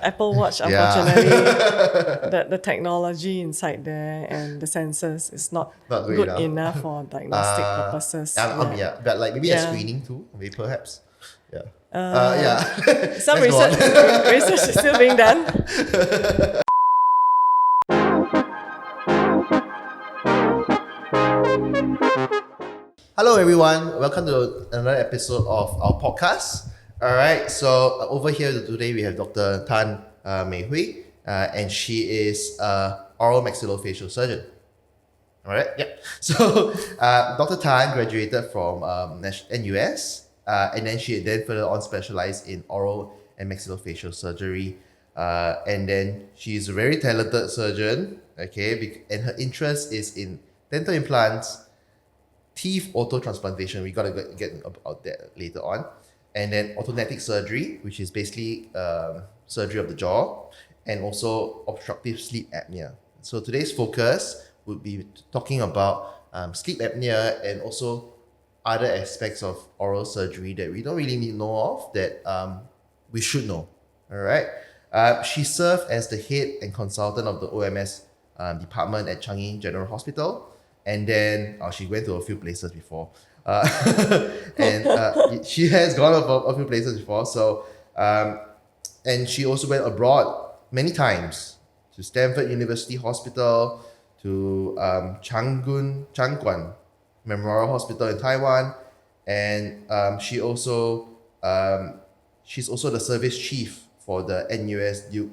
Apple Watch, unfortunately, the technology inside there and the sensors is not good enough for diagnostic purposes. But like maybe a screening too, maybe perhaps. Some research is still being done. Hello everyone, welcome to another episode of our podcast. Alright, so over here today we have Dr. Tan Mei Hui, and she is oral maxillofacial surgeon. Alright, yeah. So Dr. Tan graduated from NUS, and then she further on specialized in oral and maxillofacial surgery. And then she's a very talented surgeon, okay, and her interest is in dental implants, teeth auto-transplantation, we gotta get about that later on, and then orthodontic surgery, which is basically surgery of the jaw, and also obstructive sleep apnea. So today's focus would be talking about sleep apnea and also other aspects of oral surgery that we don't really know of that we should know. All right. She served as the head and consultant of the OMS department at Changi General Hospital. And then she went to a few places before. And she has gone a few places before. So, and she also went abroad many times to Stanford University Hospital, to Changguan Memorial Hospital in Taiwan. And she's also the service chief for the NUS Duke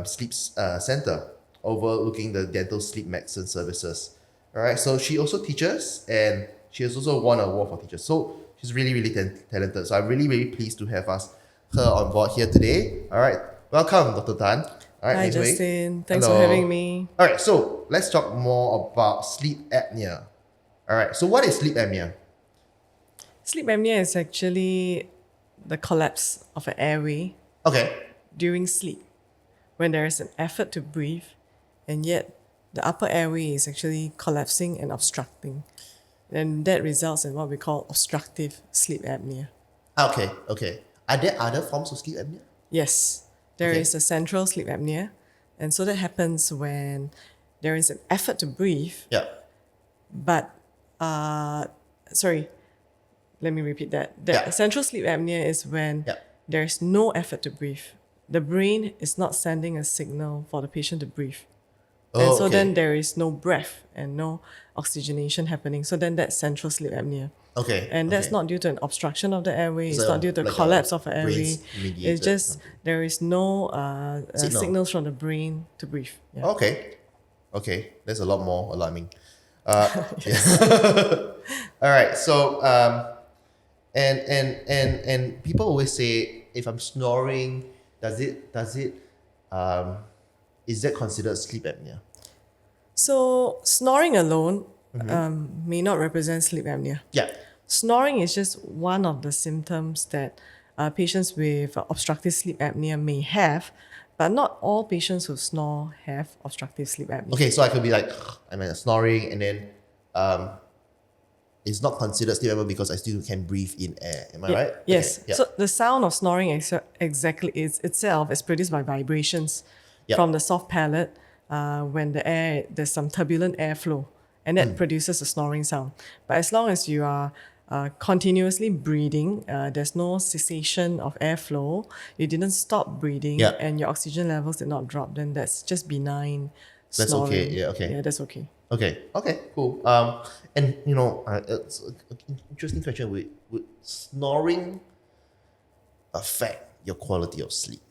Sleep Center, overlooking the dental sleep medicine services. All right, so she also teaches, and she has also won an award for teachers. So she's really, really talented. So I'm really, really pleased to have her on board here today. All right, welcome, Dr. Tan. All right, Hi, Justin. Thanks for having me. All right, so let's talk more about sleep apnea. All right, so what is sleep apnea? Sleep apnea is actually the collapse of an airway during sleep, when there is an effort to breathe, and yet the upper airway is actually collapsing and obstructing. And that results in what we call obstructive sleep apnea. Okay. Are there other forms of sleep apnea? Yes. There is a central sleep apnea. And so that happens when there is an effort to breathe. Yeah. But, let me repeat that. The central sleep apnea is when there is no effort to breathe. The brain is not sending a signal for the patient to breathe. And so then there is no breath and no oxygenation happening. So then that's central sleep apnea. And that's not due to an obstruction of the airway. It's not due to like collapse of an airway. It's just there is no signals from the brain to breathe. Yeah. Okay. That's a lot more alarming. All right. So and people always say, if I'm snoring, is that considered sleep apnea? So snoring alone may not represent sleep apnea. Yeah. Snoring is just one of the symptoms that patients with obstructive sleep apnea may have, but not all patients who snore have obstructive sleep apnea. Okay, so I could be like, I'm snoring, and then it's not considered sleep apnea because I still can breathe in air. Am I right? Yes. Okay. So the sound of snoring itself is produced by vibrations from the soft palate when there's some turbulent airflow, and that produces a snoring sound. But as long as you are continuously breathing, there's no cessation of airflow, you didn't stop breathing, and your oxygen levels did not drop, then that's just benign snoring. That's okay. Yeah, okay. Yeah, that's okay. Okay, cool. And it's an interesting question. Would snoring affect your quality of sleep?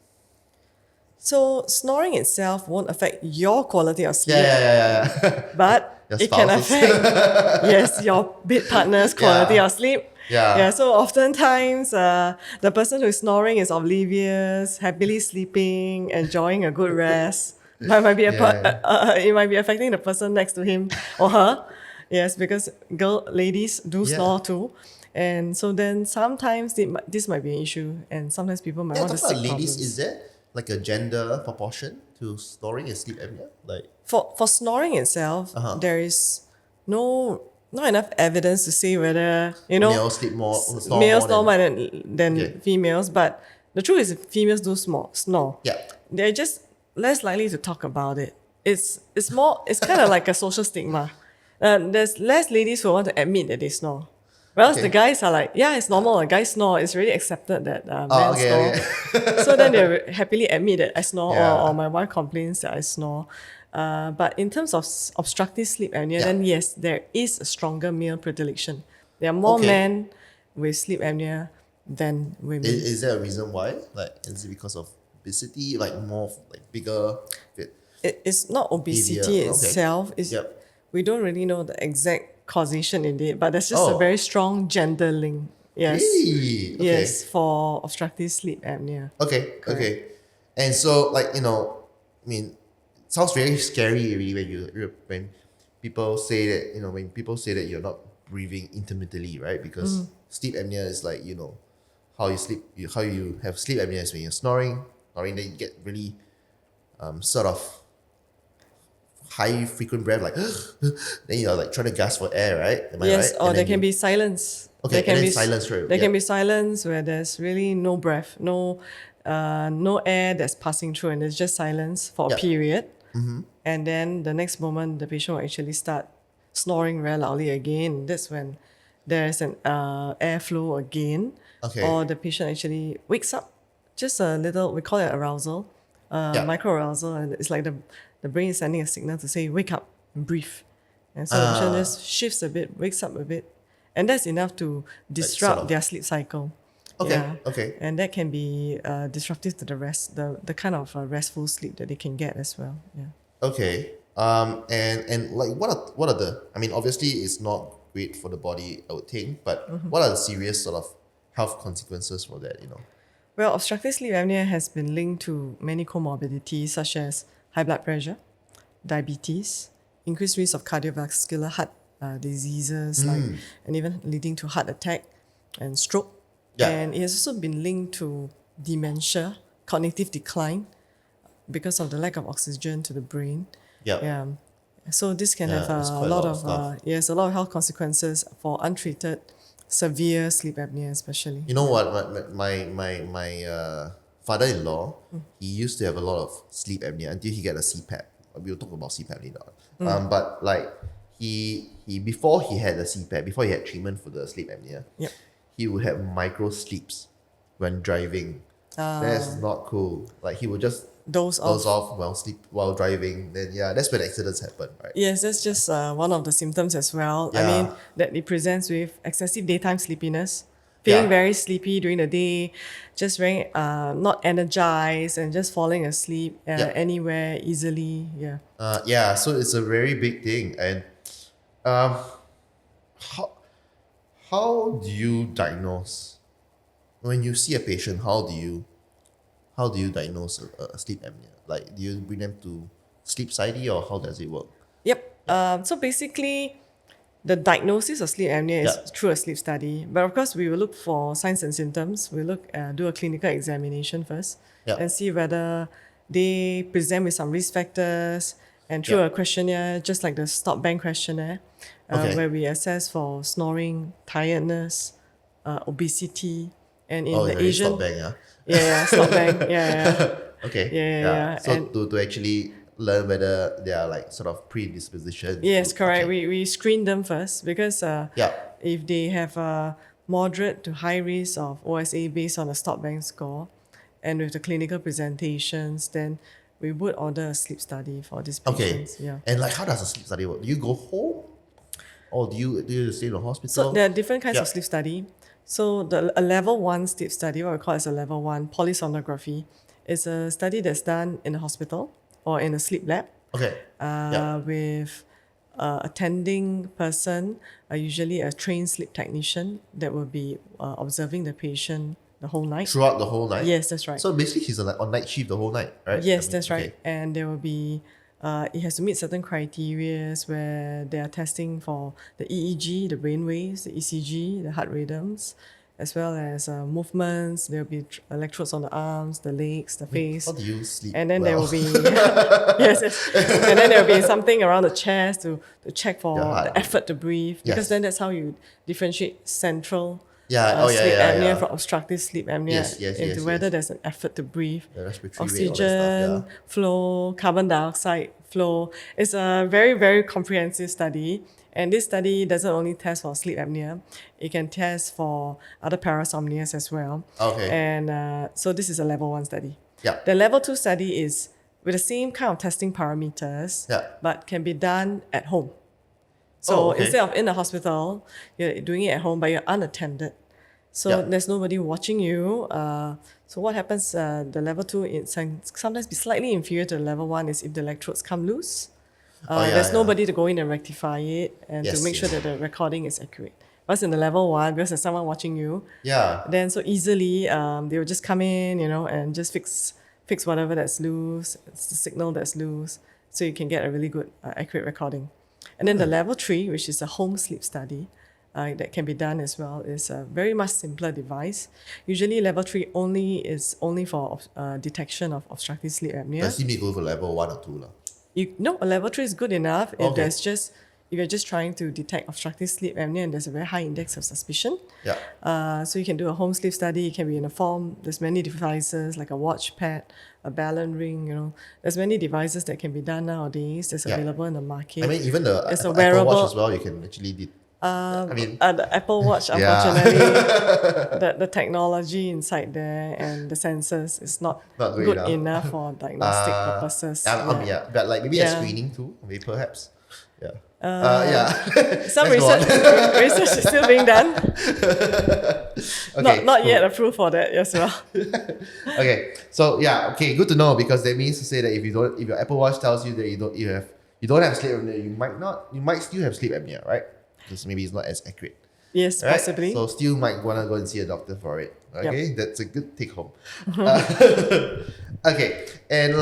So snoring itself won't affect your quality of sleep. Yeah. But it can affect your bed partner's quality of sleep. Yeah. So oftentimes the person who's snoring is oblivious, happily sleeping, enjoying a good rest. But it might be affecting the person next to him or her. Yes, because ladies do snore too. And so then sometimes this might be an issue, and sometimes people might want to seek ladies, problems. is there like a gender proportion to snoring and sleep apnea? Like for snoring itself, there is not enough evidence to say whether males snore more than females, but the truth is females do snore. Yeah. They're just less likely to talk about it. It's kind of like a social stigma. There's less ladies who want to admit that they snore. Whereas the guys are like, yeah, it's normal. A guy snore. It's really accepted that men snore. So then they happily admit that I snore, or my wife complains that I snore. But in terms of obstructive sleep apnea, then yes, there is a stronger male predilection. There are more men with sleep apnea than women. Is there a reason why? Like, is it because of obesity, like more like bigger? It's not obesity itself. We don't really know the exact causation in it, but there's just a very strong gender link. Yes. Really? Okay. Yes, for obstructive sleep apnea. Okay. Correct. Okay. And so, like, I mean, it sounds very scary really when people say that you're not breathing intermittently, right? Because sleep apnea is like, how you sleep, how you have sleep apnea is when you're snoring, then you get really sort of high frequent breath, like then you're like trying to gasp for air, right? Am I right? Or there can be silence. Okay, there can be silence, right? There can be silence where there's really no breath, no air that's passing through, and there's just silence for a period. And then the next moment, the patient will actually start snoring very loudly again. That's when there's an airflow again. Or the patient actually wakes up, just a little, we call it arousal, micro arousal, and it's like the brain is sending a signal to say, wake up and breathe. And so the patient just shifts a bit, wakes up a bit, and that's enough to disrupt their sleep cycle. Okay. And that can be disruptive to the rest, the kind of restful sleep that they can get as well. Yeah. Okay. And like what are the, I mean, obviously it's not great for the body, I would think, but what are the serious sort of health consequences for that, Well, obstructive sleep apnea has been linked to many comorbidities such as high blood pressure, diabetes, increased risk of cardiovascular heart diseases, and even leading to heart attack and stroke. And it has also been linked to dementia, cognitive decline, because of the lack of oxygen to the brain. So this can have a lot of health consequences for untreated severe sleep apnea, especially. You know what? My father-in-law, he used to have a lot of sleep apnea until he got a CPAP. We'll talk about CPAP later on. But like he before he had the CPAP, before he had treatment for the sleep apnea, he would have micro sleeps when driving. That's not cool. Like he would just doze off while driving. Then that's when accidents happen, right? Yes, that's just one of the symptoms as well. I mean, that it presents with excessive daytime sleepiness, feeling very sleepy during the day, just very not energized, and just falling asleep anywhere easily. So it's a very big thing. And how do you diagnose when you see a patient? How do you diagnose a sleep apnea? Like, do you bring them to sleep psyche, or how does it work? So basically, the diagnosis of sleep apnea is through a sleep study. But of course, we will look for signs and symptoms. We do a clinical examination first and see whether they present with some risk factors, and through a questionnaire, just like the stop bang questionnaire, where we assess for snoring, tiredness, obesity, and in the Asian... Stop bang, stop bang. So to actually learn whether they are like sort of predisposition. Yes, correct. We screen them first because if they have a moderate to high risk of OSA based on a stop bang score, and with the clinical presentations, then we would order a sleep study for these patients. And like, how does a sleep study work? Do you go home, or do you stay in the hospital? So there are different kinds of sleep study. So a level 1 sleep study, what we call as a level 1 polysomnography, is a study that's done in a hospital or in a sleep lab. With attending person, usually a trained sleep technician that will be observing the patient the whole night. Throughout the whole night? Yes, that's right. So basically he's on night shift the whole night, right? Yes, that's right. And there will be, it has to meet certain criteria where they are testing for the EEG, the brain waves, the ECG, the heart rhythms, as well as movements. There will be electrodes on the arms, the legs, the face. How do you sleep? And then there will be and then there will be something around the chest to check for the effort to breathe, because then that's how you differentiate central sleep apnea from obstructive sleep apnea into whether yes. there's an effort to breathe, The respiratory rate, all oxygen that stuff, flow, carbon dioxide flow. It's a very, very comprehensive study. And this study doesn't only test for sleep apnea, it can test for other parasomnias as well. Okay. And so this is a level 1 study. Yeah. The level 2 study is with the same kind of testing parameters, but can be done at home. So instead of in the hospital, you're doing it at home, but you're unattended. So there's nobody watching you. So what happens, the level 2, it sometimes be slightly inferior to the level 1 is if the electrodes come loose. There's nobody to go in and rectify it and to make sure that the recording is accurate. But in the level 1, because there's someone watching you, then so easily they will just come in, and just fix whatever that's loose, it's the signal that's loose, so you can get a really good, accurate recording. And then the level 3, which is a home sleep study, that can be done as well, is a very much simpler device. Usually level 3 is only for detection of obstructive sleep apnea. Does you need to go for level 1 or 2? A level 3 is good enough if you're just trying to detect obstructive sleep apnea and there's a very high index of suspicion. So you can do a home sleep study. It can be in a form. There's many devices like a watch pad, a balance ring. There's many devices that can be done nowadays. That's available in the market. I mean, even the it's Apple wearable Watch as well. You can actually the Apple Watch, unfortunately, the technology inside there and the sensors is not good enough for diagnostic purposes. But like maybe a screening too, maybe perhaps. Some research is still being done. Not yet approved for that as well. Good to know, because that means to say that if your Apple Watch tells you that you don't have sleep apnea, you might still have sleep apnea, right? Because maybe it's not as accurate. Yes, right? Possibly. So still might want to go and see a doctor for it. Okay, that's a good take home. And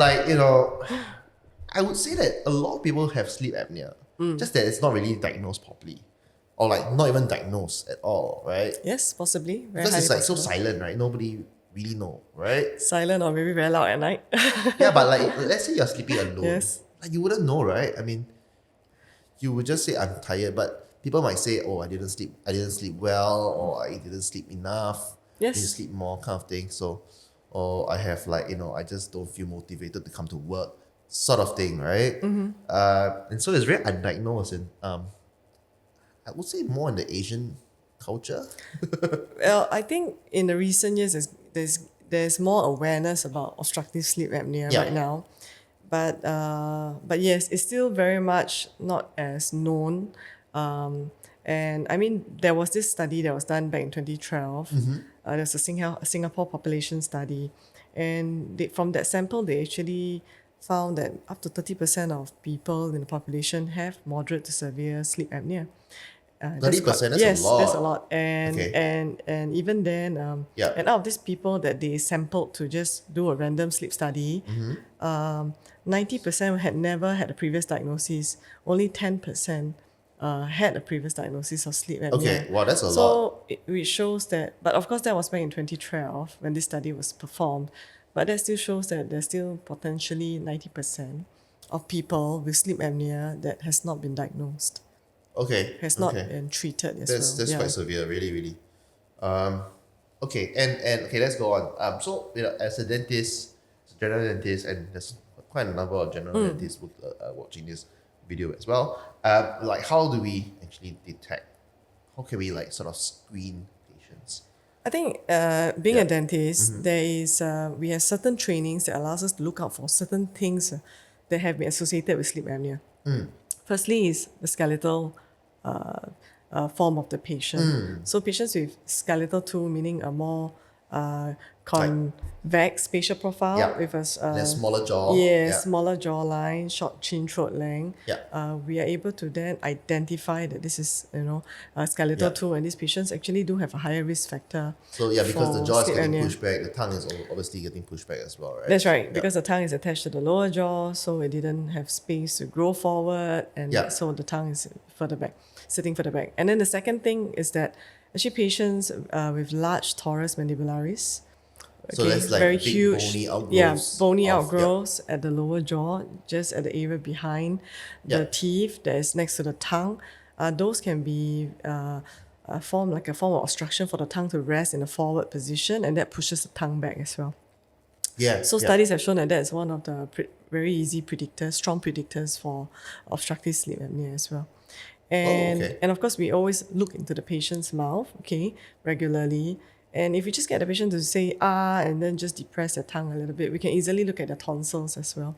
I would say that a lot of people have sleep apnea, just that it's not really diagnosed properly, or like not even diagnosed at all, right? Yes, possibly. Because it's like so silent, right? Nobody really know, right? Silent or maybe very loud at night. But like let's say you're sleeping alone, yes, you wouldn't know, right? I mean, you would just say I'm tired, but people might say, "Oh, I didn't sleep well, or I didn't sleep enough. Yes, I need to sleep more," kind of thing. So, or I have I just don't feel motivated to come to work, sort of thing, right? And so it's very undiagnosed, and I would say more in the Asian culture. Well, I think in the recent years, there's more awareness about obstructive sleep apnea right now, but yes, it's still very much not as known. And I mean, there was this study that was done back in 2012. There's a Singapore population study, and from that sample, they actually found that up to 30% of people in the population have moderate to severe sleep apnea. 30%, that's a lot. That's a lot. And even then, and out of these people that they sampled to just do a random sleep study, 90% had never had a previous diagnosis. Only 10% had a previous diagnosis of sleep apnea. Okay, wow, that's a lot. So it shows that, but of course that was back in 2012 when this study was performed, but that still shows that there's still potentially 90% of people with sleep apnea that has not been diagnosed. Has not been treated as well. That's quite severe, really, really. And let's go on. So as a dentist, general dentist, and there's quite a number of general dentists watching this video as well. How do we actually detect? How can we sort of screen patients? I think being a dentist, there is we have certain trainings that allows us to look out for certain things that have been associated with sleep apnea. Firstly is the skeletal form of the patient. So patients with skeletal 2, meaning a more convex facial profile with a smaller jaw. Smaller jawline, short chin throat length. We are able to then identify that this is skeletal 2, and these patients actually do have a higher risk factor. So because the jaw is getting pushed back, the tongue is obviously getting pushed back as well, right? That's right, because the tongue is attached to the lower jaw, so it didn't have space to grow forward, and so the tongue is sitting further back. And then the second thing is that actually patients with large torus mandibularis, so that's like very big huge, bony outgrowths. Bony outgrowths at the lower jaw, just at the area behind the teeth that is next to the tongue. Those can be form like a form of obstruction for the tongue to rest in a forward position, and that pushes the tongue back as well. So studies have shown that that's one of the very easy predictors, strong predictors for obstructive sleep apnea as well. And of course, we always look into the patient's mouth, regularly. And if we just get the patient to say and then just depress their tongue a little bit, we can easily look at the tonsils as well.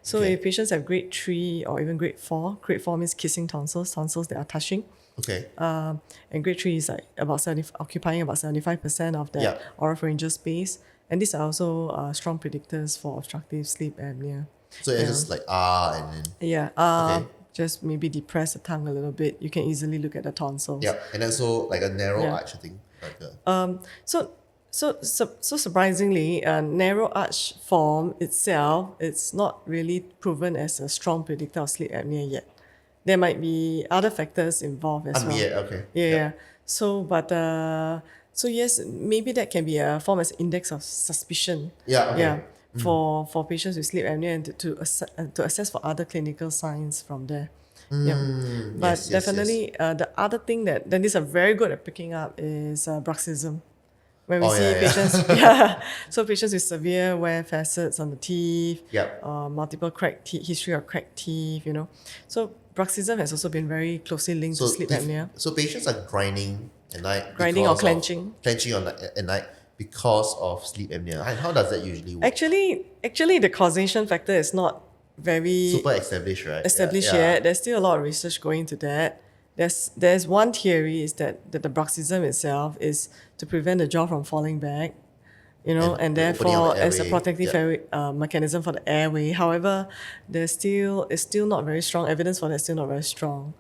So if patients have grade 3 or even grade 4 means kissing tonsils that are touching. And grade 3 is like occupying about 75% of the oropharyngeal space. And these are also strong predictors for obstructive sleep apnea. So it's just like and then just maybe depress the tongue a little bit. You can easily look at the tonsils. And also like a narrow arch, I think. So surprisingly, a narrow arch form itself, it's not really proven as a strong predictor of sleep apnea yet. There might be other factors involved as well. So yes, maybe that can be a form as index of suspicion. For patients with sleep apnea and to assess for other clinical signs from there. But definitely, the other thing that dentists are very good at picking up is bruxism. When we see patients, so patients with severe wear facets on the teeth, multiple cracked teeth, history of cracked teeth, So bruxism has also been very closely linked to sleep apnea. So patients are grinding at night. Grinding or clenching. Clenching at night because of sleep apnea. And how does that usually work? Actually, the causation factor is not very super established, right? Yet. There's still a lot of research going into that. There's one theory is that the bruxism itself is to prevent the jaw from falling back, and therefore as a protective mechanism for the airway. However, it's still not very strong. Evidence for that is still not very strong.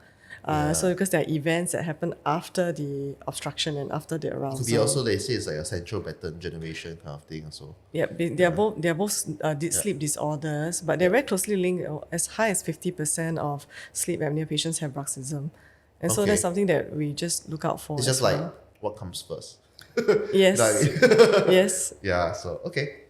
So because there are events that happen after the obstruction and after the arousal. Could be also, they say it's like a central pattern generation kind of thing also. They're both sleep disorders, but they're very closely linked. As high as 50% of sleep apnea patients have bruxism. And so that's something that we just look out for. It's just like what comes first. Yes. Yes. Yeah, so okay.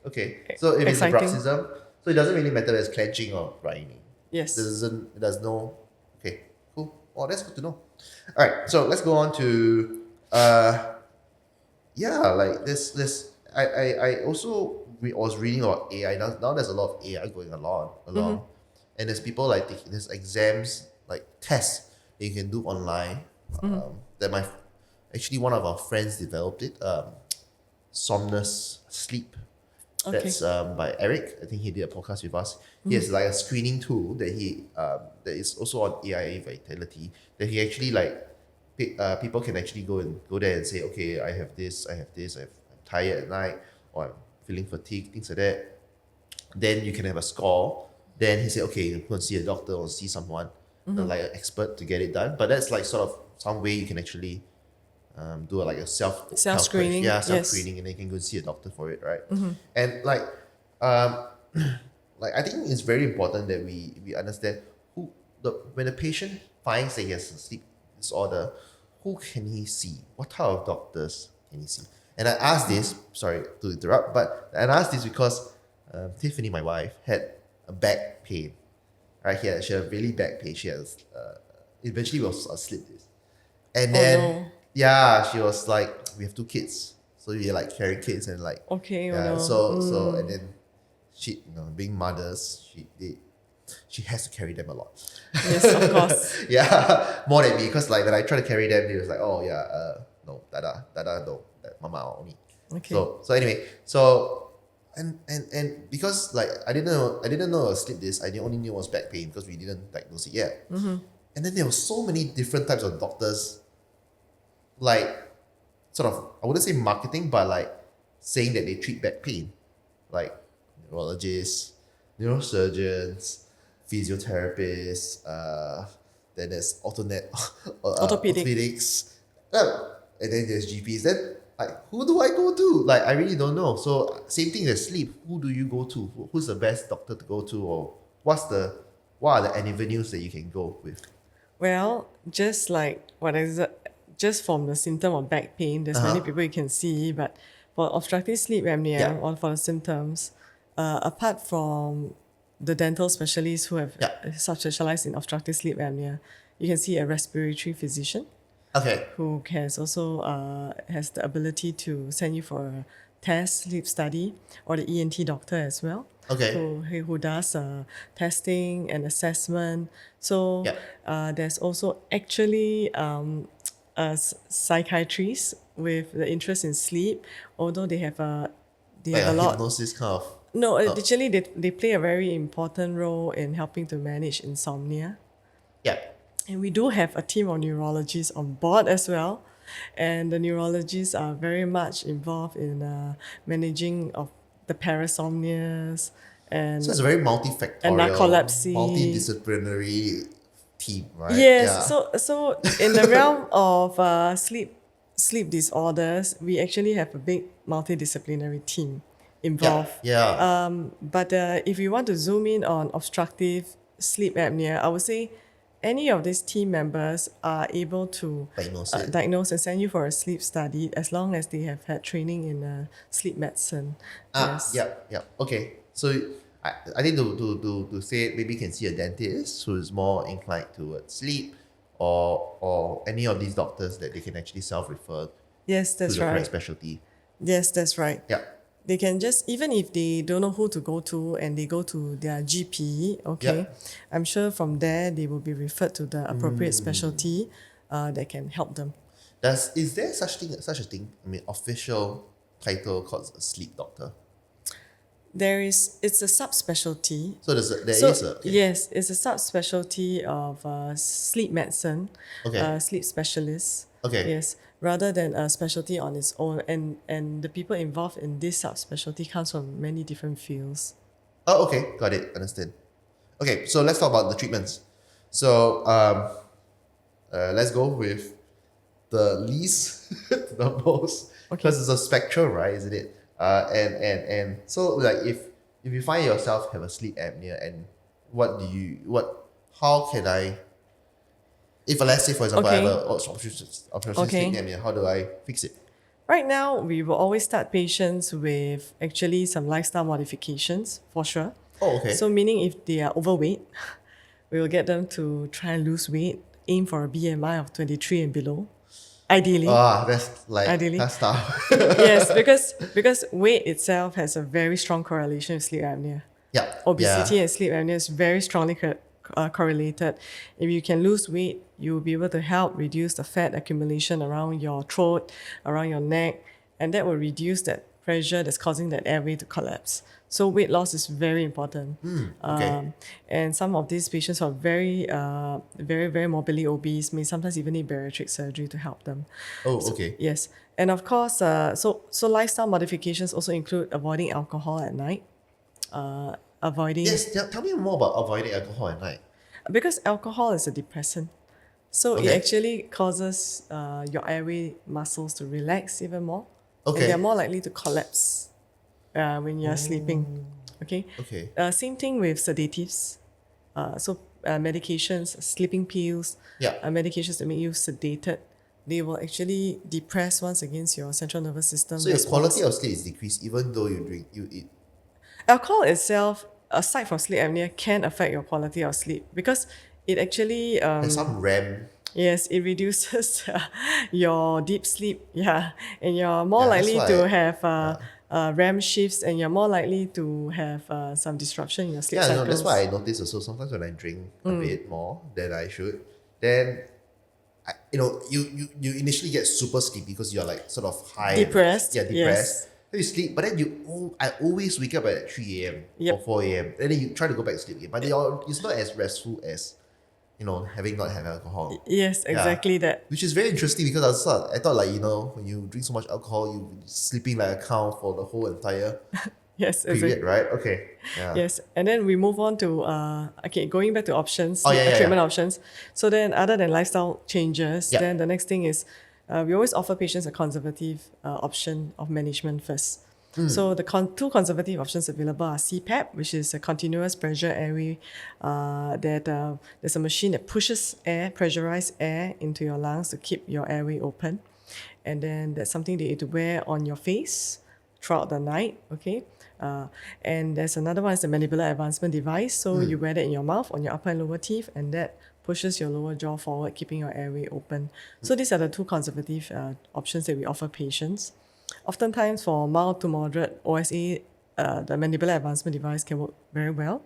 So if it's a bruxism, so it doesn't really matter whether it's clenching or grinding. Yes. There's no. Okay, cool. Oh, that's good to know. All right, so let's go on to like this. I also was reading about AI. Now there's a lot of AI going along, and there's people like there's exams like tests that you can do online. That actually one of our friends developed it. Somnus Sleep. Okay. That's by Eric. I think he did a podcast with us. He has like a screening tool that that is also on AIA Vitality, that he actually people can actually go there and say, okay, I have this, I'm tired at night, or I'm feeling fatigued, things like that. Then you can have a score. Then he said, okay, you go and see a doctor or see someone, like an expert to get it done. But that's like sort of some way you can actually do like a self-screening. Self-screening, and then you can go see a doctor for it, right? And like I think it's very important that we understand when a patient finds that he has a sleep disorder, who can he see? What type of doctors can he see? And I asked this, sorry to interrupt, but I asked this because Tiffany, my wife, had a back pain. Right, she had really back pain. She has eventually was a slip disc, and then she was like, we have 2 kids, so we like carrying kids and like so and then she, being mothers, she has to carry them a lot. Yes, of course. More than me, because like when I try to carry them, they was like, no, dada no, that mama only. Okay. So anyway, and because like I didn't know it was slip disc, I only knew it was back pain because we didn't diagnose it yet. And then there were so many different types of doctors, like sort of, I wouldn't say marketing, but like saying that they treat back pain, like neurologists, neurosurgeons, physiotherapists, then there's orthopedics, and then there's GPs. Then like, who do I go to? Like, I really don't know. So same thing as sleep. Who do you go to? Who's the best doctor to go to, or what are the avenues that you can go with? Well, just like just from the symptom of back pain, there's many people you can see, but for obstructive sleep apnea or for the symptoms, apart from the dental specialists who have subspecialized in obstructive sleep apnea, you can see a respiratory physician. Okay. who has also has the ability to send you for a test, sleep study, or the ENT doctor as well. Okay. Who does testing and assessment. So Yep. there's also actually psychiatrists with the interest in sleep, although they have a Like a lot. hypnosis kind of. No, actually they play a very important role in helping to manage insomnia. Yeah. And we do have a team of neurologists on board as well. And the neurologists are very much involved in managing of the parasomnias and So it's a very multifactorial, narcolepsy. multidisciplinary team, right? Yes. Yeah. So in the realm of sleep disorders, we actually have a big multidisciplinary team involved. Yeah. But if you want to zoom in on obstructive sleep apnea, I would say any of these team members are able to diagnose and send you for a sleep study as long as they have had training in sleep medicine. Yes. Yeah. Okay. So I think to say it, maybe you can see a dentist who is more inclined towards sleep, or any of these doctors that they can actually self-refer Yes, to that's the correct right. specialty. Yes, that's right. Yeah. They can just, even if they don't know who to go to and they go to their GP, okay, Yeah. I'm sure from there they will be referred to the appropriate specialty that can help them. Is there such a thing? I mean, official title called a sleep doctor. It's a subspecialty. So there is a. Okay. Yes, it's a subspecialty of sleep medicine, Okay. sleep specialist. Okay. Yes, rather than a specialty on its own, and the people involved in this subspecialty comes from many different fields. Oh, okay. Got it. Understand. Okay, so let's talk about the treatments. So let's go with the least to the most, because it's a spectrum, right? Isn't it? And so like if you find yourself have a sleep apnea, and how can I, if let's say for example I have a obstructive sleep apnea, how do I fix it? Right now, we will always start patients with actually some lifestyle modifications for sure. Oh, okay. So meaning if they are overweight, we will get them to try and lose weight, aim for a BMI of 23 and below, ideally. That's tough. Yes, because weight itself has a very strong correlation with sleep apnea. Yeah. Obesity and sleep apnea is very strongly correlated. If you can lose weight, you will be able to help reduce the fat accumulation around your throat, around your neck, and that will reduce that pressure that's causing that airway to collapse. So weight loss is very important. Okay. And some of these patients are very, very morbidly obese, may sometimes even need bariatric surgery to help them. Oh, okay. Yes. And of course, so lifestyle modifications also include avoiding alcohol at night, avoiding... Yes, tell me more about avoiding alcohol at night. Because alcohol is a depressant. So it actually causes your airway muscles to relax even more. Okay. And they're more likely to collapse when you're sleeping. Okay? Okay. Same thing with sedatives. Medications, sleeping pills, medications that make you sedated, they will actually depress once against your central nervous system. So your quality of sleep is decreased even though you eat. Alcohol itself, aside from sleep apnea, can affect your quality of sleep because it actually... There's some REM. Yes, it reduces your deep sleep, and you're more likely to have REM shifts, and you're more likely to have some disruption in your sleep cycles. No, that's why I notice also sometimes when I drink a bit more than I should, then you initially get super sleepy because you're like sort of high, depressed. Depressed. Yes. Then you sleep, but then I always wake up at 3 a.m. or 4 a.m. and then you try to go back to sleep again, but it's not as restful as having not had alcohol. Yes, exactly that. Which is very interesting because I thought like, when you drink so much alcohol, you're sleeping like a cow for the whole entire period, right? Okay. Yeah. Yes. And then we move on to, going back to options, treatment options. So then other than lifestyle changes, then the next thing is we always offer patients a conservative option of management first. So the two conservative options available are CPAP, which is a continuous pressure airway. There's a machine that pushes pressurized air into your lungs to keep your airway open. And then that's something that you have to wear on your face throughout the night, okay? And there's another one, is the mandibular advancement device. So you wear that in your mouth, on your upper and lower teeth, and that pushes your lower jaw forward, keeping your airway open. So these are the two conservative options that we offer patients. Oftentimes for mild to moderate OSA, the mandibular advancement device can work very well.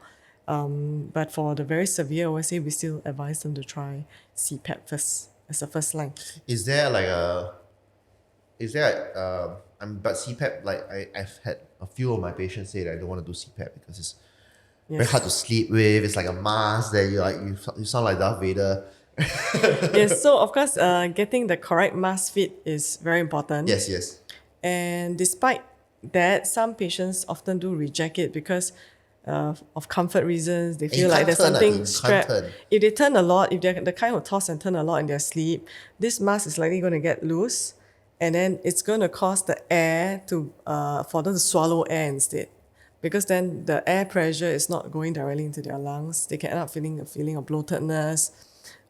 But for the very severe OSA, we still advise them to try CPAP first as a first line. Is there like a, but CPAP, like I've had a few of my patients say that I don't want to do CPAP because it's very hard to sleep with. It's like a mask that you sound like Darth Vader. Yes, so of course, getting the correct mask fit is very important. Yes. And despite that, some patients often do reject it because of comfort reasons. They feel like there's something strapped. If they turn a lot, if they're the kind who toss and turn a lot in their sleep, this mask is likely going to get loose, and then it's going to cause the air to for them to swallow air instead. Because then the air pressure is not going directly into their lungs. They can end up feeling a feeling of bloatedness,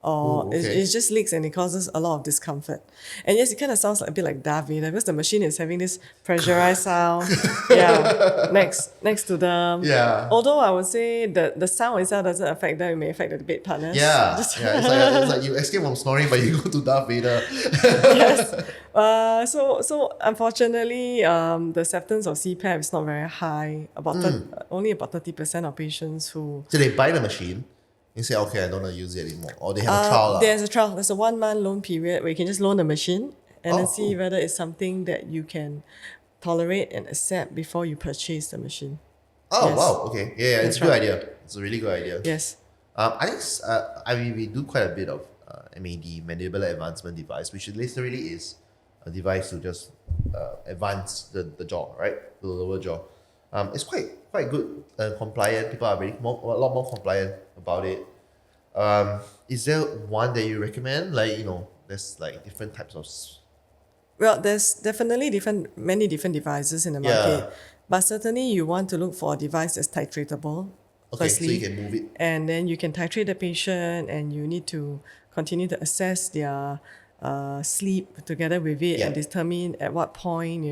or it just leaks and it causes a lot of discomfort. And yes, it kind of sounds like a bit like Darth Vader because the machine is having this pressurized sound next to them. Yeah. Although I would say the sound itself doesn't affect them, it may affect the bed partners. Yeah. It's like you escape from snoring, but you go to Darth Vader. Yes. So unfortunately, the acceptance of CPAP is not very high. Only about 30% of patients who... So they buy the machine and say, okay, I don't want to use it anymore. Or they have a trial. There's a trial. There's a 1 month loan period where you can just loan the machine and then see whether it's something that you can tolerate and accept before you purchase the machine. Oh, wow. Okay. Yeah, it's a good idea. It's a really good idea. Yes. I think we do quite a bit of MAD, mandibular advancement device, which literally is a device to just advance the jaw, right? The lower jaw. It's quite good and compliant. People are a lot more compliant about it. Is there one that you recommend? Like, there's like different types of... Well, there's definitely many different devices in the market. But certainly you want to look for a device that's titratable. Okay, firstly, so you can move it. And then you can titrate the patient and you need to continue to assess their sleep together with it and determine at what point,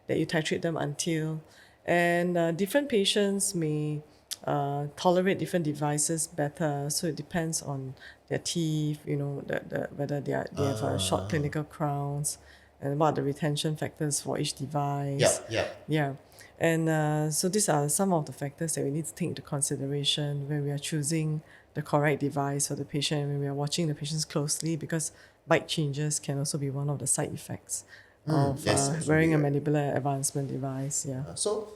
that you titrate them until. And different patients may tolerate different devices better. So it depends on their teeth, whether they have short clinical crowns and what are the retention factors for each device. Yeah. And so these are some of the factors that we need to take into consideration when we are choosing the correct device for the patient, when we are watching the patients closely, because bite changes can also be one of the side effects of wearing a mandibular advancement device. Yeah. So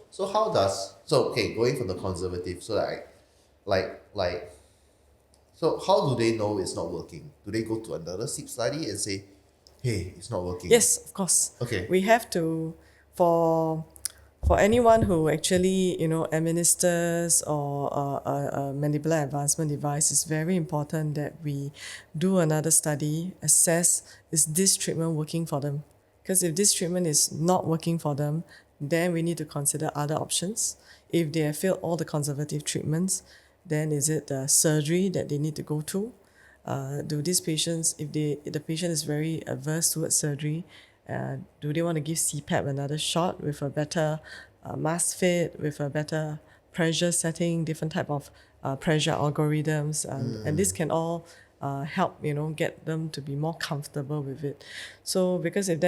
going from the conservative, so so how do they know it's not working? Do they go to another sleep study and say, hey, it's not working? Yes, of course. Okay. We have to, for anyone who actually, administers or a mandibular advancement device, it's very important that we do another study, assess, is this treatment working for them? Because if this treatment is not working for them, then we need to consider other options. If they have failed all the conservative treatments, then is it the surgery that they need to go to? Do these patients, if the patient is very averse towards surgery, do they want to give CPAP another shot with a better mask fit, with a better pressure setting, different type of pressure algorithms, and this can all help get them to be more comfortable with it. So because if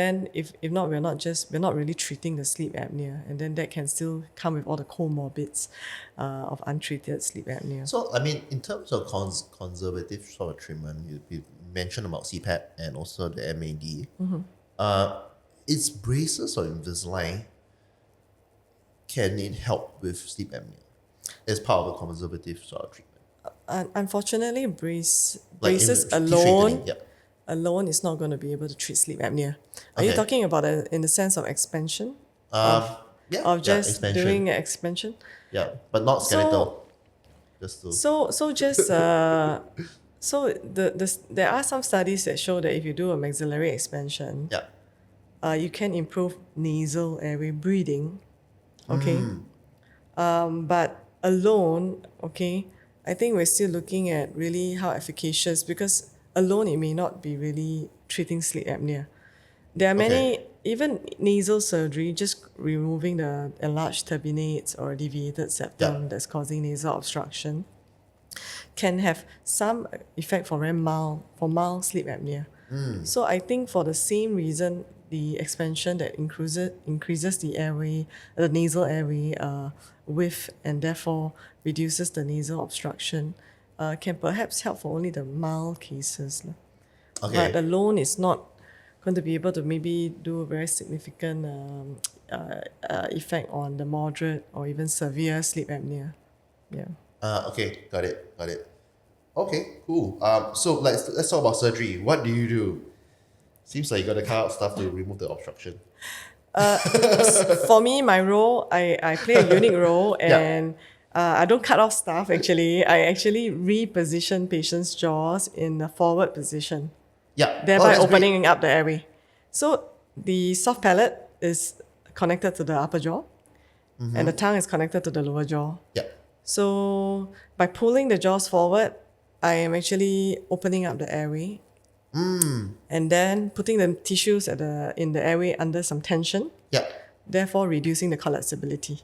not, we're not really treating the sleep apnea, and then that can still come with all the comorbids of untreated sleep apnea. So I mean, in terms of conservative sort of treatment, you mentioned about CPAP and also the MAD. Is braces or Invisalign, can it help with sleep apnea as part of a conservative sort of treatment? Unfortunately, braces alone is not going to be able to treat sleep apnea. Are you talking about in the sense of expansion? Of just expansion. Doing an expansion? Yeah, but not skeletal. There are some studies that show that if you do a maxillary expansion, you can improve nasal airway breathing. Okay. But alone, I think we're still looking at really how efficacious, because alone it may not be really treating sleep apnea. There are many, even nasal surgery, just removing the enlarged turbinates or deviated septum that's causing nasal obstruction, can have some effect for mild sleep apnea. So I think for the same reason, the expansion that increases the airway, the nasal airway width, and therefore reduces the nasal obstruction, can perhaps help for only the mild cases. Okay. But alone is not going to be able to maybe do a very significant effect on the moderate or even severe sleep apnea. Yeah. Okay, got it. Okay, cool. So let's talk about surgery. What do you do? Seems like you got to cut out stuff to remove the obstruction. For me, my role, I play a unique role, and I don't cut off stuff actually. I actually reposition patients' jaws in a forward position, Yeah. thereby that's opening up the airway. So the soft palate is connected to the upper jaw, and the tongue is connected to the lower jaw. Great. Yeah. So by pulling the jaws forward, I am actually opening up the airway. And then putting the tissues in the airway under some tension, Yeah. therefore reducing the collapsibility.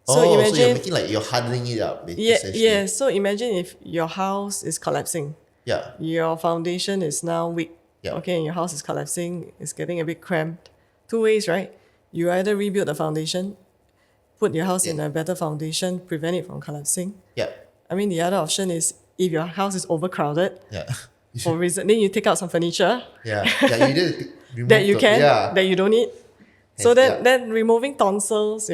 So you're making like you're hardening it up. Essentially. Yeah. So imagine if your house is collapsing. Yeah. Your foundation is now weak. Yeah. Okay, and your house is collapsing, it's getting a bit cramped. Two ways, right? You either rebuild the foundation, put your house in a better foundation, prevent it from collapsing. Yeah. I mean, the other option is if your house is overcrowded, Yeah. for reason, then you take out some furniture. Yeah. You did remove That you can, Yeah. that you don't need. So then removing tonsils,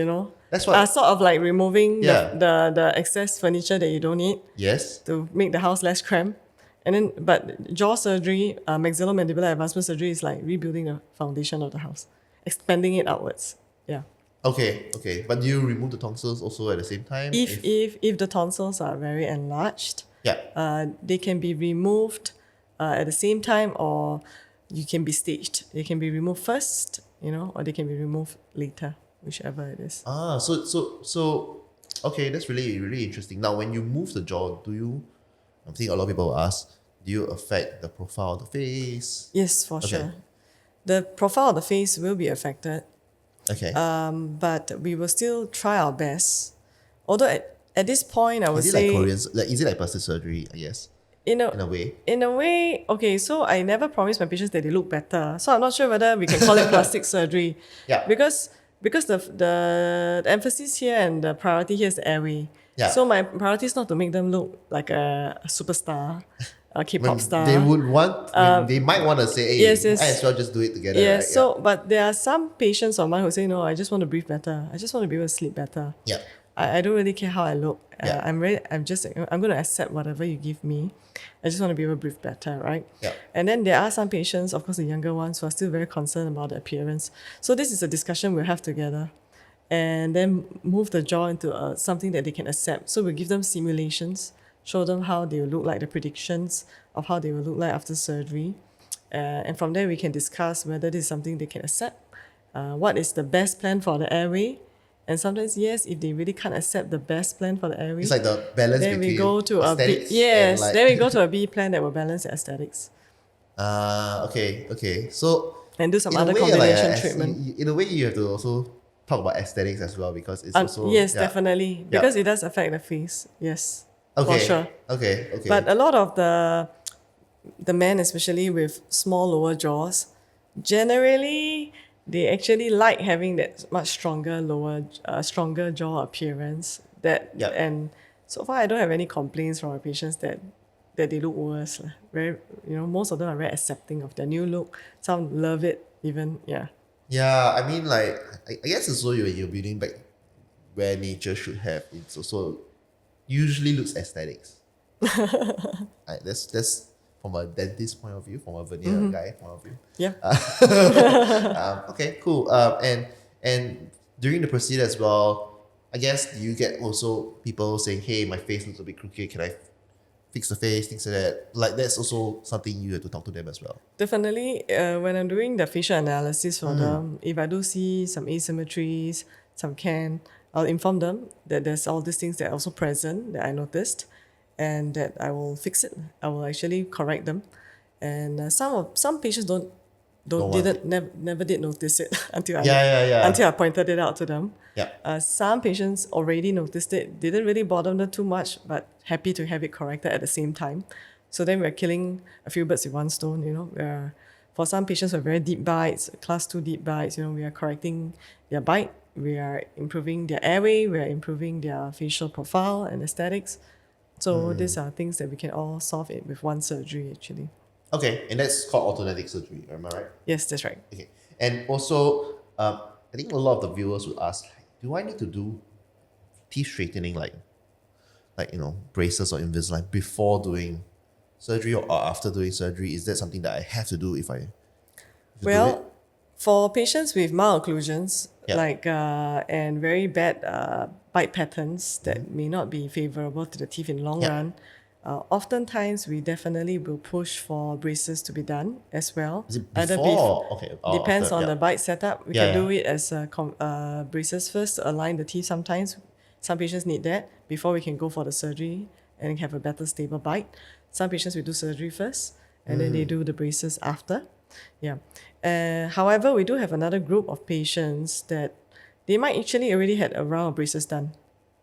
That's what. sort of like removing Yeah. the excess furniture that you don't need Yes. to make the house less cramped. And then, but jaw surgery, maxillomandibular advancement surgery is like rebuilding the foundation of the house, expanding it outwards. Yeah. Okay. But do you remove the tonsils also at the same time? If the tonsils are very enlarged, they can be removed at the same time, or you can be staged. They can be removed first, or they can be removed later, whichever it is. So okay, that's really really interesting. Now, when you move the jaw, I think a lot of people will ask, do you affect the profile of the face? Yes, for sure. The profile of the face will be affected. Okay. But we will still try our best. Although at this point, I would say... Is it like plastic surgery, I guess? In a way. In a way, okay, so I never promise my patients that they look better. So I'm not sure whether we can call it plastic surgery. Yeah. Because the emphasis here and the priority here is the airway. Yeah. So my priority is not to make them look like a superstar, a K-pop star. They would want, they might want to say, hey, yes. might as well just do it together. Yes, right? so, but there are some patients of mine who say, no, I just want to breathe better. I just want to be able to sleep better. Yeah. I don't really care how I look. Yeah. I'm going to accept whatever you give me. I just want to be able to breathe better, right? Yeah. And then there are some patients, of course, the younger ones, who are still very concerned about the appearance. So this is a discussion we'll have together, and then move the jaw into something that they can accept. So we'll give them simulations, show them how they will look like, the predictions of how they will look like after surgery. And from there, we can discuss whether this is something they can accept. What is the best plan for the airway? And sometimes, yes, if they really can't accept the best plan for the airway, It's like the balance then between we go to a B. aesthetics Yes, and then we go to a B plan that will balance the aesthetics okay. So and do some in a other way, combination treatment. in a way, you have to also talk about aesthetics as well, because it's also... Yes, definitely, because it does affect the face. Yes, Okay. for sure. Okay. But a lot of the men, especially with small lower jaws, generally they actually like having that much stronger stronger jaw appearance. And so far I don't have any complaints from my patients that they look worse. Very, most of them are very accepting of their new look. Some love it even. Yeah. Yeah, I mean, like, I guess it's also you're building back where nature should have. It's also usually looks aesthetics. That's from a dentist point of view, from a veneer guy point of view. Yeah. Okay, cool. And during the procedure as well, I guess you get also people saying, hey, my face looks a bit crooked, can I fix the face, things like that. Like, that's also something you have to talk to them as well. Definitely, when I'm doing the facial analysis for them, if I do see some asymmetries, I'll inform them that there's all these things that are also present that I noticed, and that I will fix it. I will actually correct them. And some patients don't never did notice it until Yeah. I pointed it out to them. Yeah. Some patients already noticed it, didn't really bother them too much, but happy to have it corrected at the same time. So then we're killing a few birds with one stone, you know. For some patients with very deep bites, class 2 deep bites, you know, we are correcting their bite, we are improving their airway, we are improving their facial profile and aesthetics. So these are things that we can all solve it with one surgery actually. Okay, and that's called automatic surgery, am I right? Yes, that's right. Okay, and also, I think a lot of the viewers would ask, do I need to do teeth straightening like braces or Invisalign before doing surgery or after doing surgery? Is that something that I have to do if I do it? For patients with mild occlusions, Yeah. and very bad bite patterns that may not be favorable to the teeth in long run, oftentimes we definitely will push for braces to be done as well. Is it before? Okay. Depends after, on the bite setup. We Yeah, can yeah. do it as braces first to align the teeth sometimes. Some patients need that before we can go for the surgery and have a better stable bite. Some patients we do surgery first and then they do the braces after. Yeah. However, we do have another group of patients that they might actually already had a round of braces done.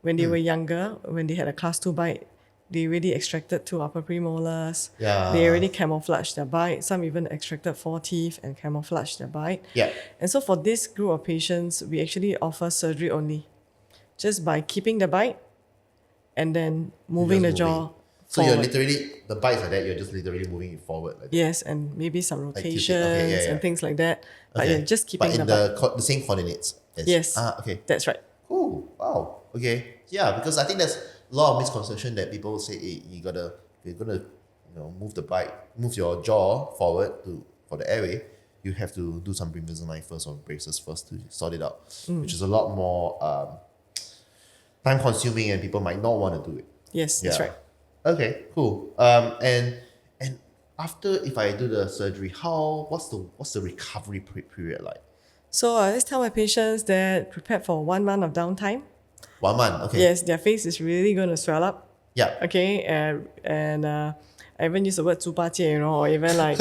When they were younger, when they had a class 2 bite, they already extracted 2 upper premolars. Yeah. They already camouflaged their bite. Some even extracted 4 teeth and camouflaged their bite. Yeah. And so for this group of patients, we actually offer surgery only. Just by keeping the bite and then moving the jaw So forward. you're literally, the bites like that, you're just literally moving it forward. Like Yes, and maybe some Like rotations tilting. Okay, yeah. and things like that. But Okay. yeah, just keeping But in the bite. the same coordinates. Yes. Okay. That's right. Cool. Wow. Okay. Yeah, because I think there's a lot of misconception that people say, hey, you're gonna move your jaw forward for the airway, you have to do some Invisalign first or braces first to sort it out, which is a lot more time consuming and people might not want to do it. Yes, that's right. Okay, cool. And after, if I do the surgery, what's the recovery period like? So I always tell my patients that prepare for 1 month of downtime. 1 month. Okay. Yes, their face is really going to swell up. Yeah. Okay, and I even use the word 猪八戒, or even like,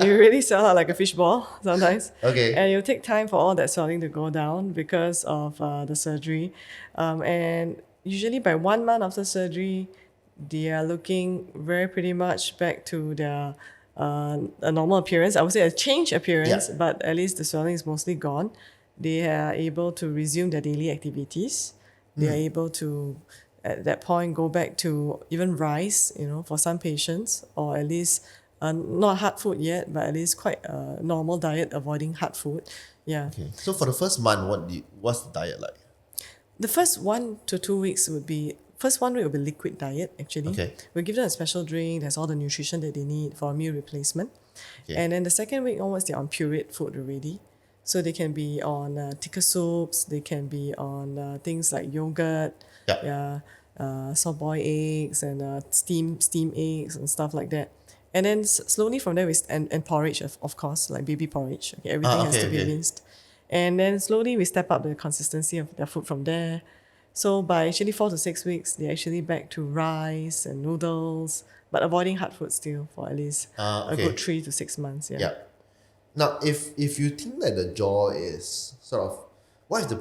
you really swell out like a fishball sometimes. Okay. And it'll take time for all that swelling to go down because of the surgery. And usually by 1 month after surgery, they are looking very pretty much back to their a normal appearance. I would say a changed appearance, but at least the swelling is mostly gone. They are able to resume their daily activities. They are able to, at that point, go back to even rice, for some patients, or at least not hard food yet, but at least quite a normal diet, avoiding hard food. Yeah. Okay. So for the first month, what's the diet like? The first 1 to 2 weeks would be, first 1 week will be liquid diet, actually. Okay. We'll give them a special drink, that's all the nutrition that they need for a meal replacement. Okay. And then the second week onwards, they're on pureed food already. So they can be on thicker soups, they can be on things like yogurt, soft-boiled eggs and steam eggs and stuff like that. And then slowly from there, and porridge, of course, like baby porridge. Okay, everything has to be rinsed. And then slowly we step up the consistency of their food from there. So by actually 4 to 6 weeks, they're actually back to rice and noodles, but avoiding hard food still for at least a good 3 to 6 months. Yeah. Now, if you think that the jaw is sort of, what if